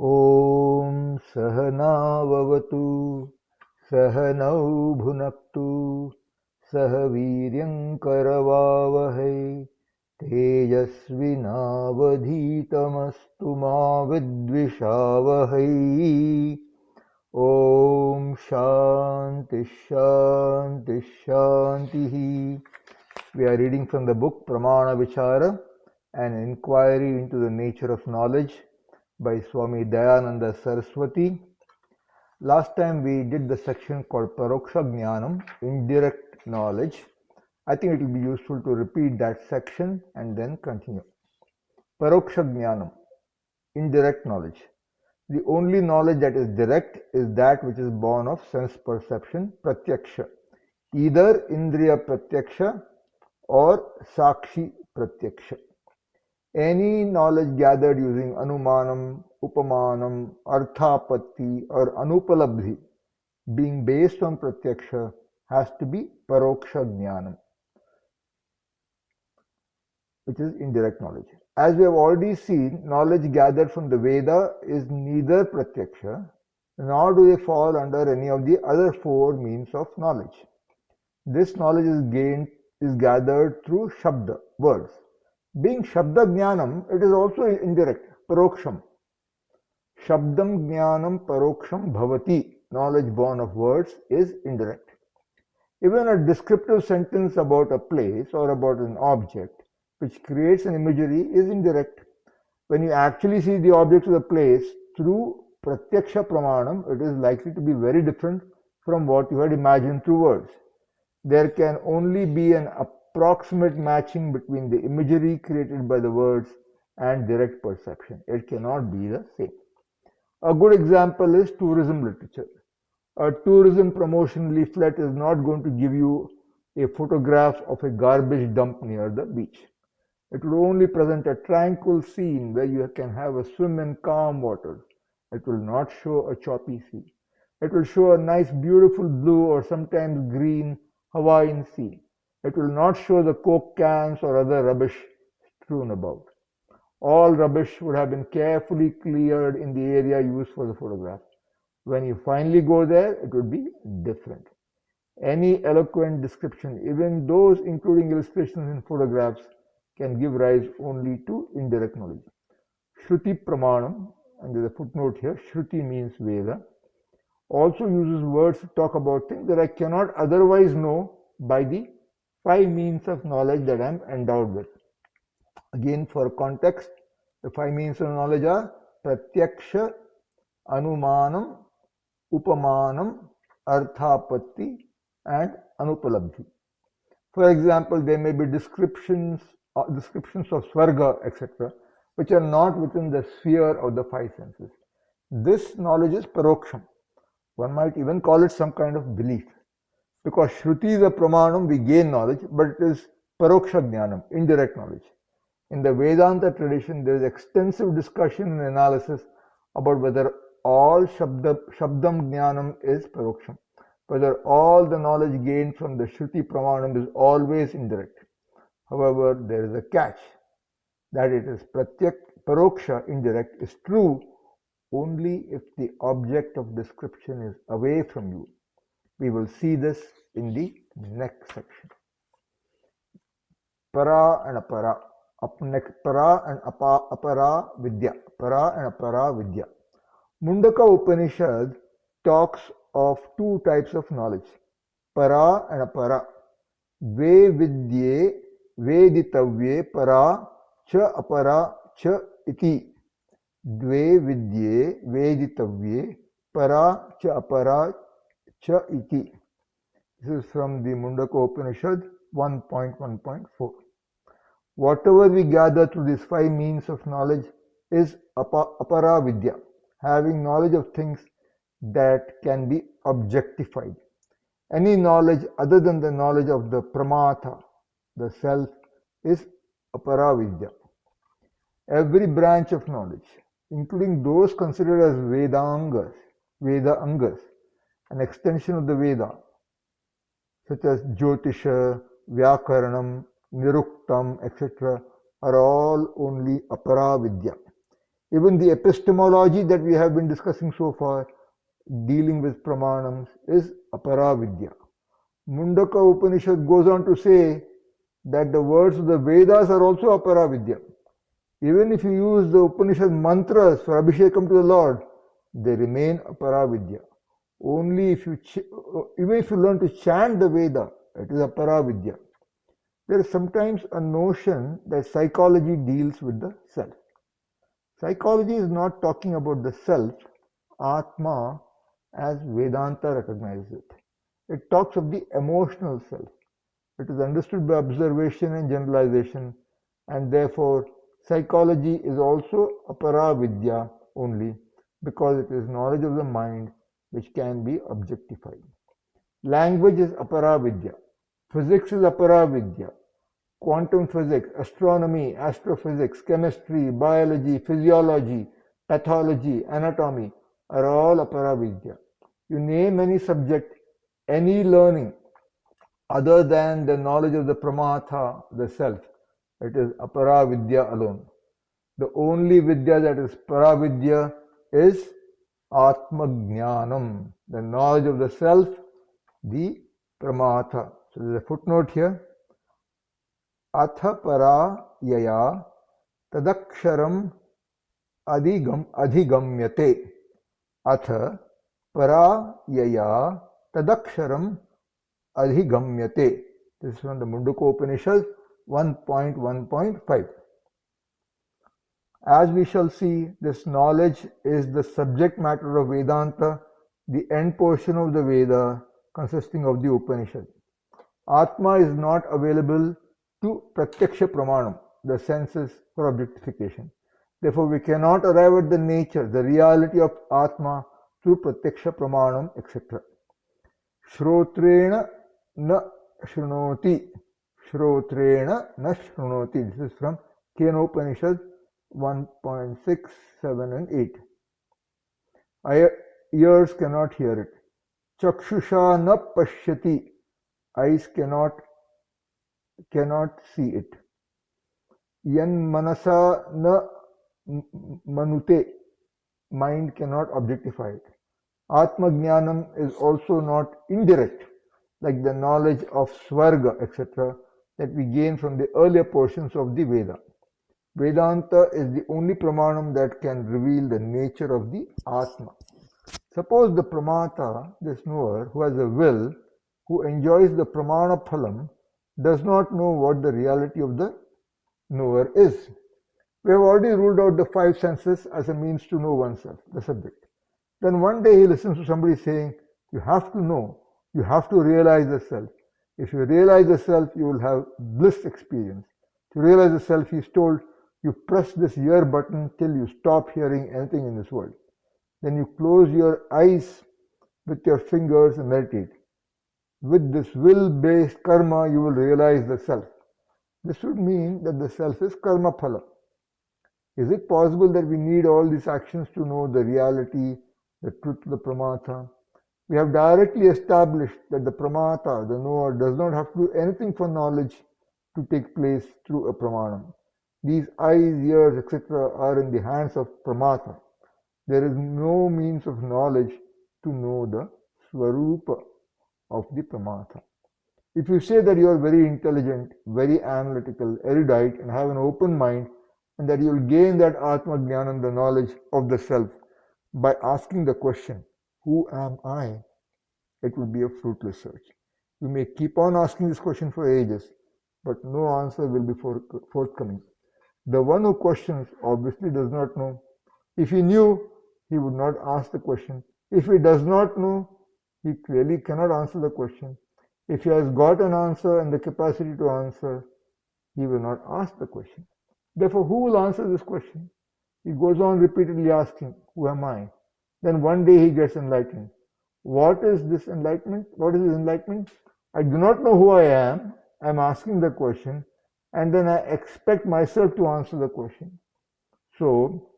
ॐ सहनाववतु सहनौ भुनक्तु सह वीर्यङ्करवावहै तेजस्विनावधीतमस्तु मा विद्विषावहै। ॐ शान्ति शान्ति शान्तिः. We are reading from the book Pramana Vicara, an inquiry into the nature of knowledge by Swami Dayananda Saraswati. Last time we did the section called Paroksha Jnanam, indirect knowledge. I think it will be useful to repeat that section and then continue. Paroksha Jnanam, indirect knowledge. The only knowledge that is direct is that which is born of sense perception, pratyaksha, either indriya pratyaksha or sakshi pratyaksha. Any knowledge gathered using anumanam, upamanam, arthapatti or anupalabdhi being based on pratyaksha has to be paroksha jnanam, which is indirect knowledge. As we have already seen, knowledge gathered from the Veda is neither pratyaksha nor do they fall under any of the other four means of knowledge. This knowledge is gathered through shabda, words. Being shabda jnanam, it is also indirect, paroksham. Shabdam jnanam paroksham bhavati, knowledge born of words, is indirect. Even a descriptive sentence about a place or about an object which creates an imagery is indirect. When you actually see the object of the place through pratyaksha pramanam, it is likely to be very different from what you had imagined through words. There can only be an approximate matching between the imagery created by the words and direct perception. It cannot be the same. A good example is tourism literature. A tourism promotion leaflet is not going to give you a photograph of a garbage dump near the beach. It will only present a tranquil scene where you can have a swim in calm waters. It will not show a choppy sea. It will show a nice beautiful blue or sometimes green Hawaiian sea. It will not show the Coke cans or other rubbish strewn about. All rubbish would have been carefully cleared in the area used for the photograph. When you finally go there, it would be different. Any eloquent description, even those including illustrations in photographs, can give rise only to indirect knowledge. Shruti Pramanam, and there's a footnote here, Shruti means Veda, also uses words to talk about things that I cannot otherwise know by the five means of knowledge that I am endowed with. Again, for context, the five means of knowledge are pratyaksha, anumanam, upamanam, arthapatti, and anupalabdhi. For example, there may be descriptions of swarga, etc., which are not within the sphere of the five senses. This knowledge is paroksham. One might even call it some kind of belief. Because Shruti is a pramanam, we gain knowledge, but it is paroksha jnanam, indirect knowledge. In the Vedanta tradition, there is extensive discussion and analysis about whether all shabdam jnanam is paroksham, whether all the knowledge gained from the Shruti pramanam is always indirect. However, there is a catch, that it is paroksha, indirect, is true only if the object of description is away from you. We will see this in the next section. Para and apara. Up next, para and apara vidya. Para and apara vidya. Mundaka Upanishad talks of two types of knowledge, para and apara. Ve vidye veditavye para cha apara cha iti. Dve vidye veditavye para cha apara cha iti. This is from the Mundaka Upanishad 1.1.4. Whatever we gather through these five means of knowledge is apara vidya, having knowledge of things that can be objectified. Any knowledge other than the knowledge of the pramata, the self, is apara vidya. Every branch of knowledge, including those considered as Veda angas, an extension of the Veda, such as Jyotisha, Vyakaranam, Niruktam, etc., are all only apara vidya. Even the epistemology that we have been discussing so far, dealing with pramanams, is aparavidya. Mundaka Upanishad goes on to say that the words of the Vedas are also aparavidya. Even if you use the Upanishad mantras for Abhishekam to the Lord, they remain aparavidya. Only if you, even if you learn to chant the Veda, it is aparavidya. There is sometimes a notion that psychology deals with the self. Psychology is not talking about the self, Atma, as Vedanta recognizes it. It talks of the emotional self. It is understood by observation and generalization, and therefore psychology is also aparavidya only because it is knowledge of the mind which can be objectified. Language is aparavidya. Physics is aparavidya. Quantum physics, astronomy, astrophysics, chemistry, biology, physiology, pathology, anatomy are all aparavidya. You name any subject, any learning other than the knowledge of the pramatha, the self, it is aparavidya alone. The only vidya that is paravidya is atmajnanam, the knowledge of the self, the pramatha. So there is a footnote here. Atha para yaya tadaksharam adhigamyate. Atha para yaya tadaksharam adhigamyate. This is from the Mundaka Upanishad 1.1.5. As we shall see, this knowledge is the subject matter of Vedanta, the end portion of the Veda consisting of the Upanishad. Atma is not available to pratyaksha pramanam, the senses, for objectification. Therefore, we cannot arrive at the nature, the reality of Atma through pratyaksha pramanam, etc. Shrotrena na shrunoti. Shrotrena na shrunoti. This is from Kenopanishad 1.6, 7 and 8. Ears cannot hear it. Chakshusha na pashyati. Eyes cannot see it. Yan manasa na manute. Mind cannot objectify it. Atma Jnanam is also not indirect, like the knowledge of Svarga, etc., that we gain from the earlier portions of the Veda. Vedanta is the only pramanam that can reveal the nature of the Atma. Suppose the pramata, this knower, who has a will, who enjoys the pramana phalam, does not know what the reality of the knower is. We have already ruled out the five senses as a means to know oneself, the subject. Then one day he listens to somebody saying, you have to know, you have to realize the self. If you realize the self, you will have bliss experience. To realize the self, he is told, you press this ear button till you stop hearing anything in this world. Then you close your eyes with your fingers and meditate. With this will-based karma, you will realize the self. This would mean that the self is karma phala. Is it possible that we need all these actions to know the reality, the truth of the pramata? We have directly established that the pramata, the knower, does not have to do anything for knowledge to take place through a pramanam. These eyes, ears, etc. are in the hands of pramata. There is no means of knowledge to know the swarupa of the pramata. If you say that you are very intelligent, very analytical, erudite, and have an open mind, and that you will gain that Atma Jnanam, the knowledge of the self, by asking the question, who am I? It will be a fruitless search. You may keep on asking this question for ages, but no answer will be forthcoming. The one who questions obviously does not know. If he knew, he would not ask the question. If he does not know, he clearly cannot answer the question. If he has got an answer and the capacity to answer, he will not ask the question. Therefore, who will answer this question? He goes on repeatedly asking, who am I? Then one day he gets enlightened. What is this enlightenment? What is this enlightenment? I do not know who I am. I am asking the question, and then I expect myself to answer the question. So,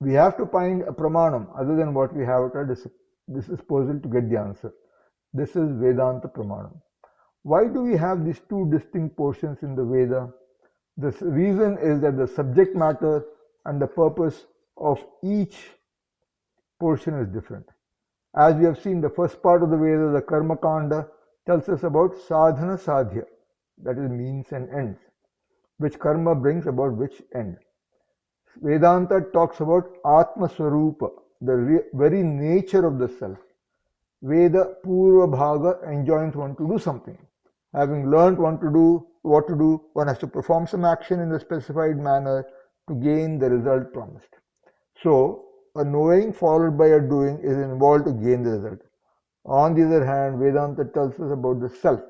we have to find a pramanam other than what we have at our disposal to get the answer. This is Vedanta pramanam. Why do we have these two distinct portions in the Veda? The reason is that the subject matter and the purpose of each portion is different. As we have seen, the first part of the Veda, the Karma Kanda, tells us about sadhana sadhya, that is means and ends, which karma brings about which end. Vedanta talks about Atma Swarupa, the very nature of the self. Veda Purva Bhaga enjoins one to do something. Having learnt what to do, one has to perform some action in the specified manner to gain the result promised. So, a knowing followed by a doing is involved to gain the result. On the other hand, Vedanta tells us about the self.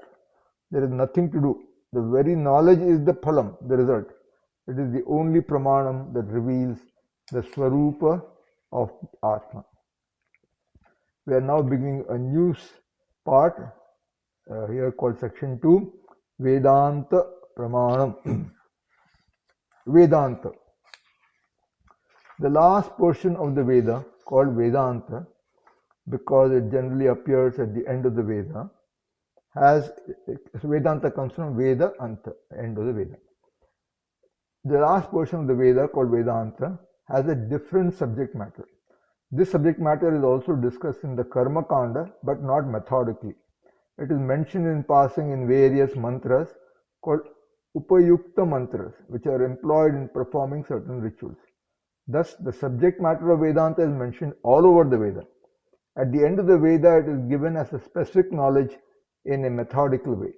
There is nothing to do. The very knowledge is the phalam, the result. It is the only pramanam that reveals the swarupa of Atma. We are now beginning a new part here called section 2, Vedanta Pramanam. Vedanta. The last portion of the Veda, called Vedanta, because it generally appears at the end of the Veda, Vedanta comes from Veda Anta, end of the Veda. The last portion of the Veda, called Vedanta, has a different subject matter. This subject matter is also discussed in the Karma Kanda, but not methodically. It is mentioned in passing in various mantras called Upayukta mantras, which are employed in performing certain rituals. Thus, the subject matter of Vedanta is mentioned all over the Veda. At the end of the Veda, it is given as a specific knowledge in a methodical way.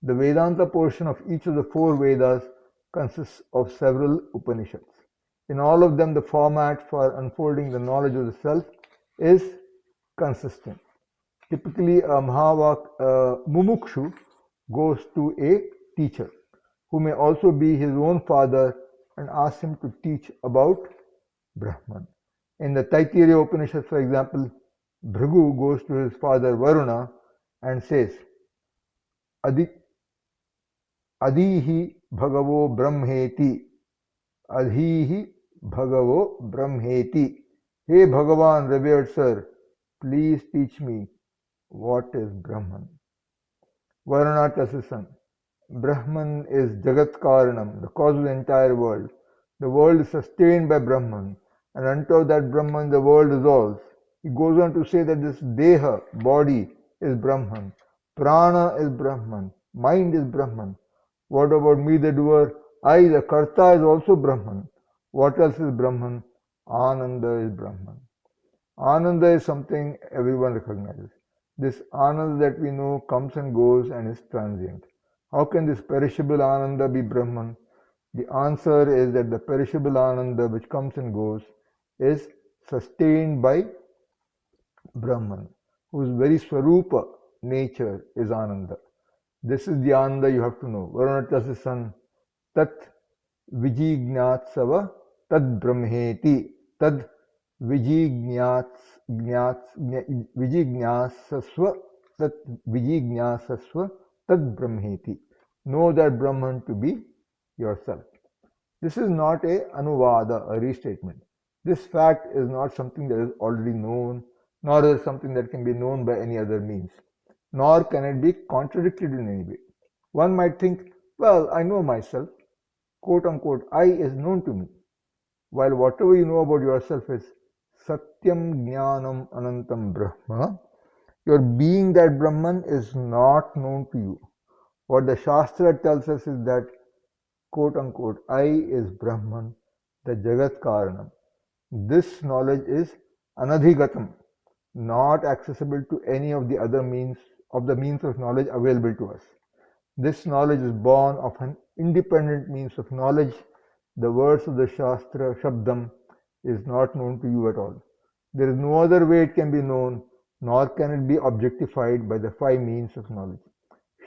The Vedanta portion of each of the 4 Vedas consists of several Upanishads. In all of them, the format for unfolding the knowledge of the self is consistent. Typically, a mumukshu goes to a teacher, who may also be his own father, and asks him to teach about Brahman. In the Taittiriya Upanishad, for example, Bhrigu goes to his father Varuna and says, Adihi Bhagavo Brahmeti, Adhihi Bhagavo Brahmeti. Hey Bhagavan, revered sir, please teach me what is Brahman. Varuna tells his son, Brahman is Jagat Karanam, the cause of the entire world. The world is sustained by Brahman, and until that Brahman the world dissolves. He goes on to say that this Deha, body, is Brahman. Prana is Brahman. Mind is Brahman. What about me, the doer? I, the Karta, is also Brahman. What else is Brahman? Ananda is Brahman. Ananda is something everyone recognizes. This Ananda that we know comes and goes and is transient. How can this perishable Ananda be Brahman? The answer is that the perishable Ananda which comes and goes is sustained by Brahman, whose very Swarupa nature is Ananda. This is the Ananda you have to know. Varuna tells his son, Tat Vijignatsava Tad Brahmeti, Tad Vijignasasva Tat Vijignasasva Tad Brahmeti. Know that Brahman to be yourself. This is not a anuvada, a restatement. This fact is not something that is already known, nor is it something that can be known by any other means, nor can it be contradicted in any way. One might think, well, I know myself, quote unquote, I is known to me, while whatever you know about yourself is Satyam Jnanam Anantam Brahma. Your being that Brahman is not known to you. What the Shastra tells us is that, quote unquote, I is Brahman, the Jagat Karanam. This knowledge is anadhigatam, not accessible to any of the other means of knowledge available to us. This knowledge is born of an independent means of knowledge. The words of the Shastra, Shabdam, is not known to you at all. There is no other way it can be known, nor can it be objectified by the 5 means of knowledge.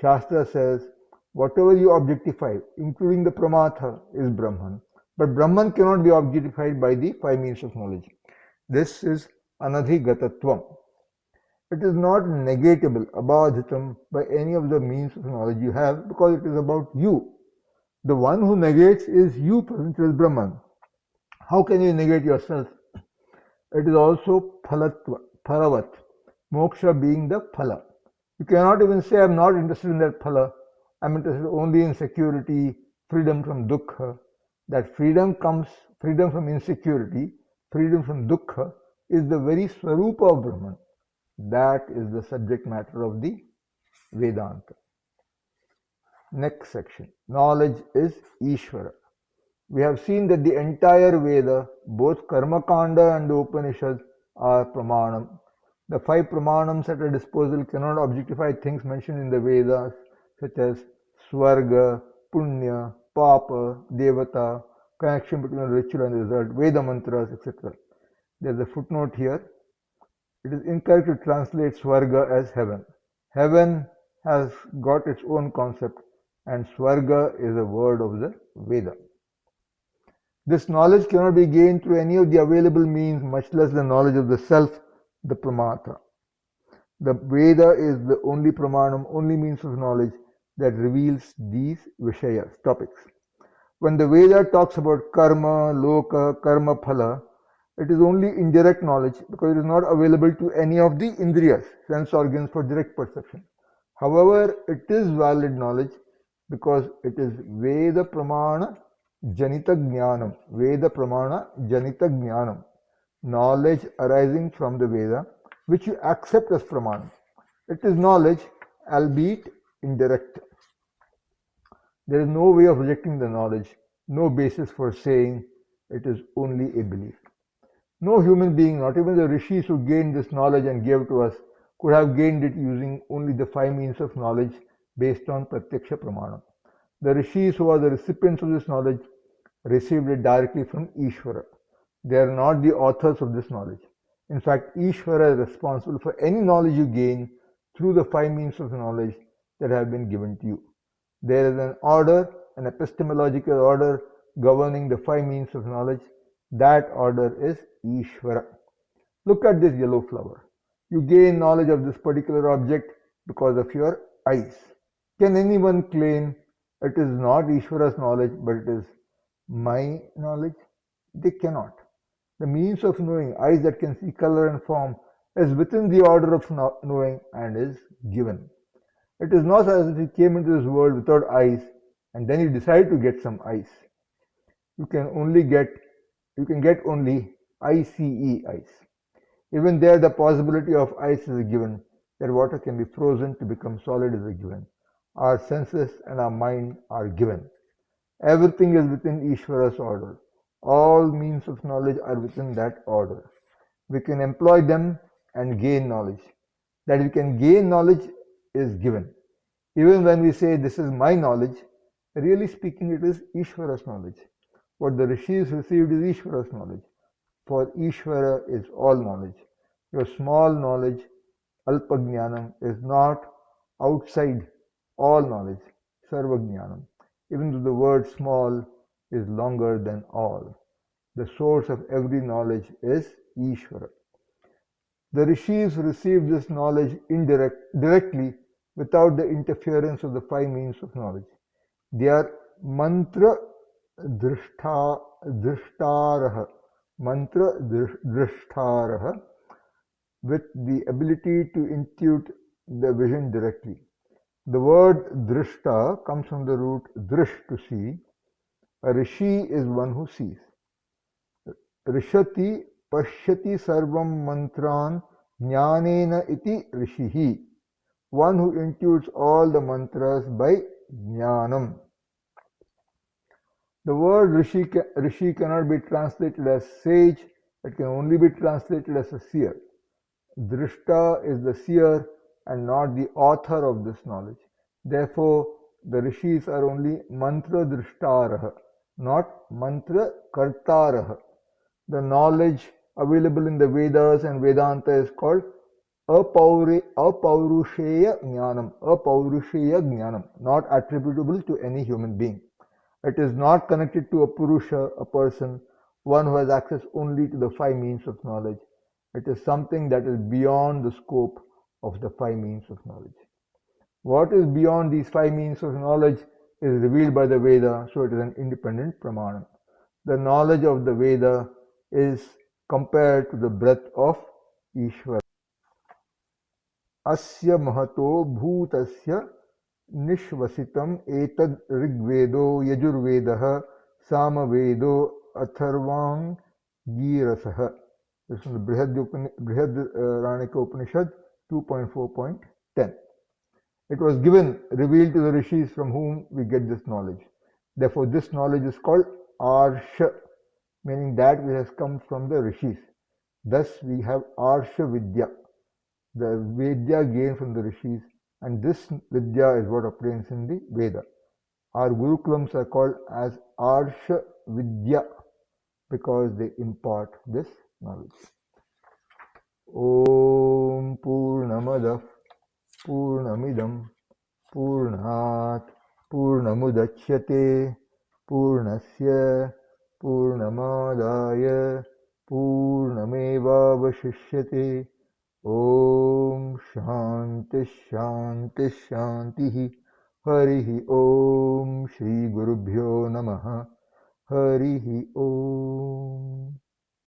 Shastra says, whatever you objectify, including the Pramatha, is Brahman. But Brahman cannot be objectified by the 5 means of knowledge. This is anadhigatatvam. It is not negatable, abadhitam, by any of the means of knowledge you have, because it is about you. The one who negates is you, present as Brahman. How can you negate yourself? It is also phalatva, phalavat, moksha being the phala. You cannot even say, I am not interested in that phala. I am interested only in security, freedom from dukkha. That freedom comes freedom from insecurity, freedom from dukkha, is the very swarupa of Brahman. That is the subject matter of the Vedanta. Next section. Knowledge is Ishvara. We have seen that the entire Veda, both Karma Kanda and the Upanishads, are Pramanam. The 5 Pramanams at our disposal cannot objectify things mentioned in the Vedas, such as Swarga, Punya, Papa, Devata, connection between the ritual and the result, Veda mantras, etc. There is a footnote here. It is incorrect to translate Swarga as heaven. Heaven has got its own concept, and Swarga is a word of the Veda. This knowledge cannot be gained through any of the available means, much less the knowledge of the self, the Pramata. The Veda is the only Pramanam, only means of knowledge that reveals these Vishayas, topics. When the Veda talks about karma, loka, karma phala, it is only indirect knowledge because it is not available to any of the indriyas, sense organs, for direct perception. However, it is valid knowledge because it is Veda Pramana Janita Jnanam. Veda Pramana Janita Jnanam. Knowledge arising from the Veda, which you accept as Pramana. It is knowledge, albeit indirect. There is no way of rejecting the knowledge, no basis for saying it is only a belief. No human being, not even the rishis who gained this knowledge and gave to us, could have gained it using only the 5 means of knowledge based on Pratyaksha Pramana. The rishis who are the recipients of this knowledge received it directly from Ishvara. They are not the authors of this knowledge. In fact, Ishvara is responsible for any knowledge you gain through the 5 means of knowledge that have been given to you. There is an order, an epistemological order governing the 5 means of knowledge. That order is Ishvara. Look at this yellow flower. You gain knowledge of this particular object because of your eyes. Can anyone claim it is not Ishvara's knowledge, but it is my knowledge? They cannot. The means of knowing, eyes that can see color and form, is within the order of knowing and is given. It is not as if you came into this world without eyes and then you decide to get some eyes. You can get only ICE, eyes. Even there, the possibility of ice is a given, that water can be frozen to become solid is a given. Our senses and our mind are given. Everything is within Ishvara's order. All means of knowledge are within that order. We can employ them and gain knowledge. That we can gain knowledge is given. Even when we say this is my knowledge, really speaking it is Ishvara's knowledge. What the rishis received is Ishvara's knowledge. For Ishvara is all knowledge. Your small knowledge, Alpajnanam, is not outside all knowledge, Sarvajnanam. Even though the word small is longer than all. The source of every knowledge is Ishvara. The rishis received this knowledge directly without the interference of the 5 means of knowledge. They are mantra drishtaraha, with the ability to intuit the vision directly. The word drishta comes from the root drish, to see. A rishi is one who sees. Rishati pashyati sarvam mantran jnanena iti rishihi. One who intuits all the mantras by jnanam. The word rishi cannot be translated as sage. It can only be translated as a seer. Drishta is the seer and not the author of this knowledge. Therefore, the rishis are only mantra drishtaraha, not mantra kartaraha. The knowledge available in the Vedas and Vedanta is called apaurusheya jnanam, not attributable to any human being. It is not connected to a purusha, a person, one who has access only to the 5 means of knowledge. It is something that is beyond the scope of the 5 means of knowledge. What is beyond these 5 means of knowledge is revealed by the Veda, so it is an independent Pramana. The knowledge of the Veda is compared to the breath of Ishvara. Asya mahato bhutasya nishvasitam etad rigvedo yajurvedah samavedo Atharvang Girasah. This is from the Brihadranika Upanishad 2.4.10. It was given, revealed to the rishis from whom we get this knowledge. Therefore, this knowledge is called Arsha, meaning that which has come from the rishis. Thus, we have Arsha Vidya, the Vidya gained from the rishis, and this Vidya is what obtains in the Veda. Our Gurukulams are called as Arsha Vidya because they impart this knowledge. Om Purnamadah Purnamidam Purnat Purnamudachyate Purnasya Purnamadaya Purnamevavashishyate. Om Shanti Shanti Shanti. Harihi Om Shri Gurubhyo Namaha. Harihi Om.